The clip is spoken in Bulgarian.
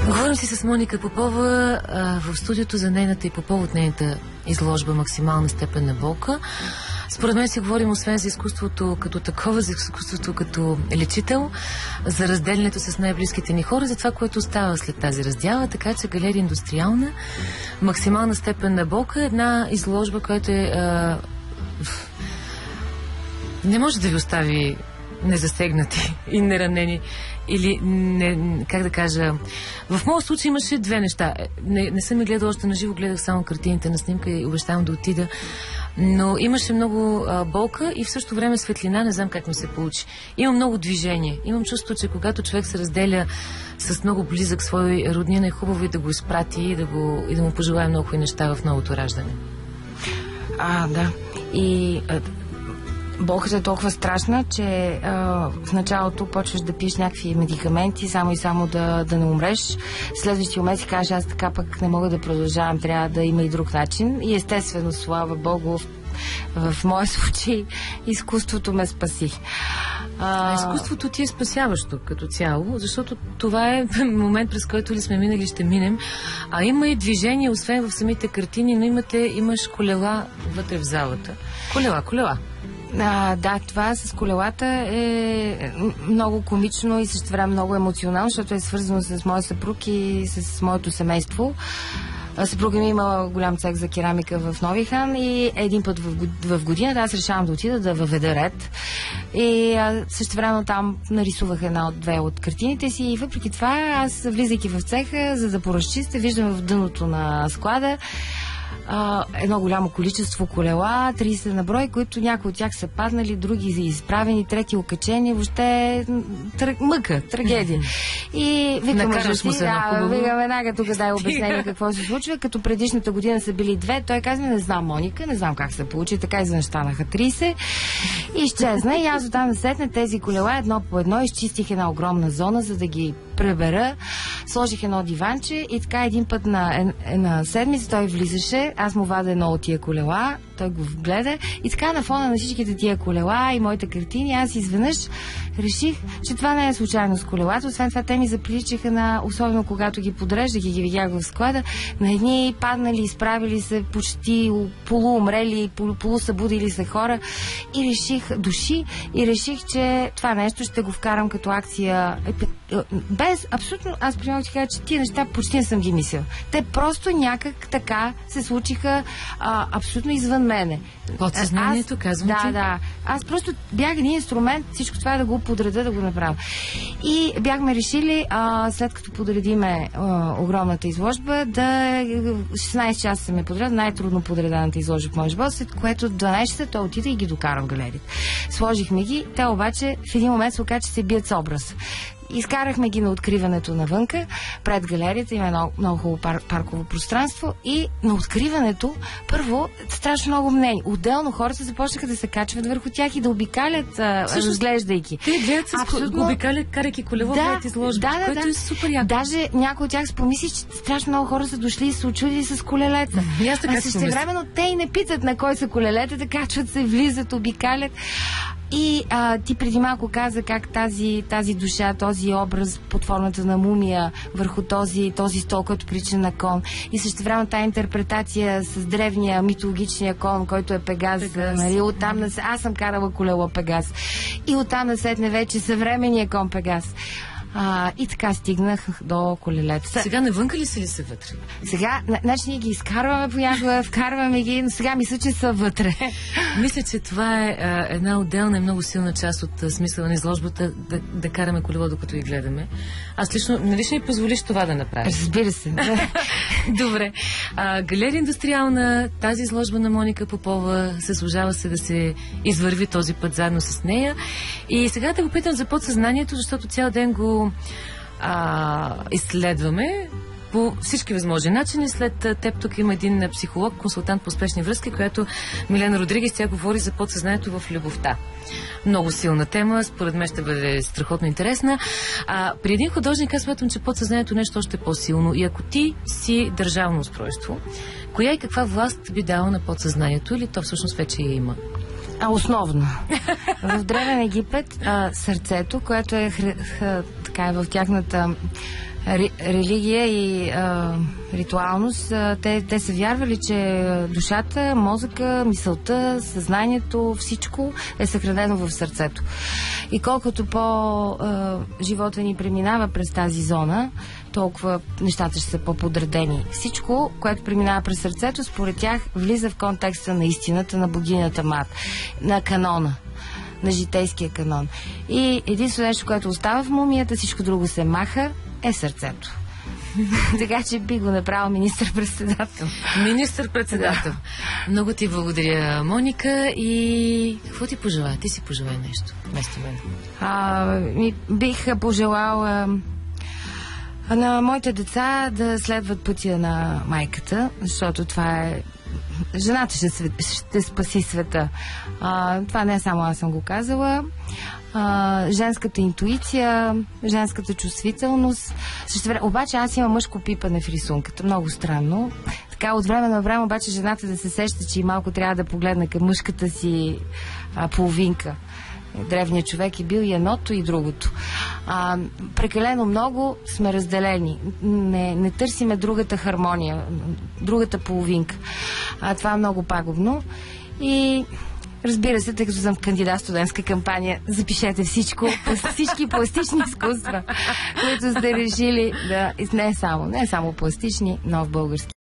Говорим си с Моника Попова в студиото за нейната и по повод нейната изложба "Максимална степен на болка". Според мен си говорим освен за изкуството като такова, за изкуството като лечител, за разделянето с най-близките ни хора, за това, което става след тази раздяла. Така че галерия "Индустриална", "Максимална степен на болка" е една изложба, която не може да ви остави незасегнати и неранени. Или, как да кажа, в моят случай имаше две неща. Не съм ми гледала още на живо, гледах само картините на снимка и обещавам да отида. Но имаше много болка и в същото време светлина, не знам как ми се получи. Има много движение. Имам чувство, че когато човек се разделя с много близък свой роднина, е хубаво и да го изпрати и да му пожелая много хубави неща в новото раждане. Да. И болката е толкова страшна, че в началото почваш да пиеш някакви медикаменти, само и само да не умреш. Следващия момент си кажеш, аз така пък не мога да продължавам, трябва да има и друг начин. И естествено, слава Богу, в моя случай изкуството ме спаси. Изкуството ти е спасяващо като цяло, защото това е момент, през който ли сме минали, ще минем. А има и движение, освен в самите картини, но имаш колела вътре в залата. Колела. Да, това с колелата е много комично и също време много емоционално, защото е свързано с моя съпруг и с моето семейство. Съпруга ми има голям цех за керамика в Нови хан и един път в годината аз решавам да отида да въведа ред. И също време там нарисувах две от картините си и въпреки това аз, влизайки в цеха, за да поразчистя, виждам в дъното на склада едно голямо количество колела, 30 на брой, които някои от тях са паднали, други са изправени, трети окачени, въобще мъка, трагедия. И викам веднага тук дай обяснение какво се случва. Като предишната година са били две, той казва, не знам, Моника, не знам как се получи, така извън станаха 30. И изчезна. И аз оттам насетне тези колела едно по едно изчистих една огромна зона, за да ги пребера. Сложих едно диванче и така един път на седмица той влизаше, аз му вада едно от тия колела, той го гледа и така на фона на всичките тия колела и моите картини, аз изведнъж реших, че това не е случайно с колелата. Освен това, те ми заприличаха особено когато ги подреждах и ги видях в склада, на едни паднали, изправили се почти полуумрели, полусъбудили се хора и реших, че това нещо ще го вкарам като акция без абсолютно, аз примерно ти кажа, че тия неща почти не съм ги мислила. Те просто някак така се случиха абсолютно извън мене. Подсъзнанието, казвам ти? Да. Аз просто бях един инструмент, всичко това да го подредя, да го направя. И бяхме решили, след като подредиме огромната изложба, 16 часа се ме подреда, най-трудно подредената изложба в моя живот, след което 12 часа той отида и ги докара в галерията. Сложихме ги, те обаче в един момент се оказа, че се бият с образ. Изкарахме ги на откриването навънка, пред галерията, има много, много хубаво парково пространство и на откриването, първо, страшно много мнение. Отделно хората започнаха да се качват върху тях и да обикалят, разглеждайки. Те гледат с обикалят, карайки колело, гледат изложба, което е супер яко. Даже някой от тях спомисли, че страшно много хора са дошли и се очудили с колелета. А същевременно те и не питат на кой са колелетата, качват се, влизат, обикалят. И ти преди малко каза как тази душа, този образ под формата на мумия върху този стол, който прилича на кон. И също време тази интерпретация с древния митологичния кон, който е Пегас. Нали, оттам аз съм карала колело Пегас. И оттам насетне вече съвременния кон Пегас. И така стигнах до колелета. Сега навънка ли са ли са вътре? Сега, значи ние ги изкарваме понякога, вкарваме ги, но сега мисля, че са вътре. Мисля, че това е една отделна и много силна част от смисъла на изложбата, да караме колело, докато ги гледаме. Аз лично, нали ще ми позволиш това да направя? Разбира се. Добре. Галерия "Индустриална", тази изложба на Моника Попова, се служава се да се извърви този път заедно с нея. И сега да го питам за подсъзнанието, защото цял ден го изследваме по всички възможни начини. След теб тук има един психолог, консултант по спешни връзки, която Милена Родригес, тя говори за подсъзнанието в любовта. Много силна тема, според мен ще бъде страхотно интересна. При един художник аз смятам, че подсъзнанието е нещо още по-силно. И ако ти си държавно устройство, коя и каква власт би дала на подсъзнанието, или то всъщност вече я има? Основно. В Древен Египет сърцето, което е така е в тяхната религия и ритуалност. Те са вярвали, че душата, мозъка, мисълта, съзнанието, всичко е съхранено в сърцето. И колкото живота ни преминава през тази зона, толкова нещата ще са по-подредени. Всичко, което преминава през сърцето, според тях влиза в контекста на истината, на богинята Мат, на канона, на житейския канон. И единствено нещо, което остава в мумията, всичко друго се маха, е сърцето. Така че би го направил министър-председател. Министър-председател. Да. Много ти благодаря, Моника. И какво ти пожелая? Ти си пожелай нещо вместо мен. Бих пожелала на моите деца да следват пътя на майката, защото това е... Жената ще спаси света. Това не е само аз съм го казала. Женската интуиция, женската чувствителност. Обаче аз имам мъжко пипане в рисунката. Много странно. Така от време на време обаче жената да се сеща, че и малко трябва да погледне към мъжката си половинка. Древният човек е бил и едното, и другото. Прекалено много сме разделени. Не търсиме другата хармония, другата половинка. Това е много пагубно. И разбира се, тъй като съм в кандидат студентска кампания, запишете всички пластични изкуства, които сте решили да... Не само пластични, но в български.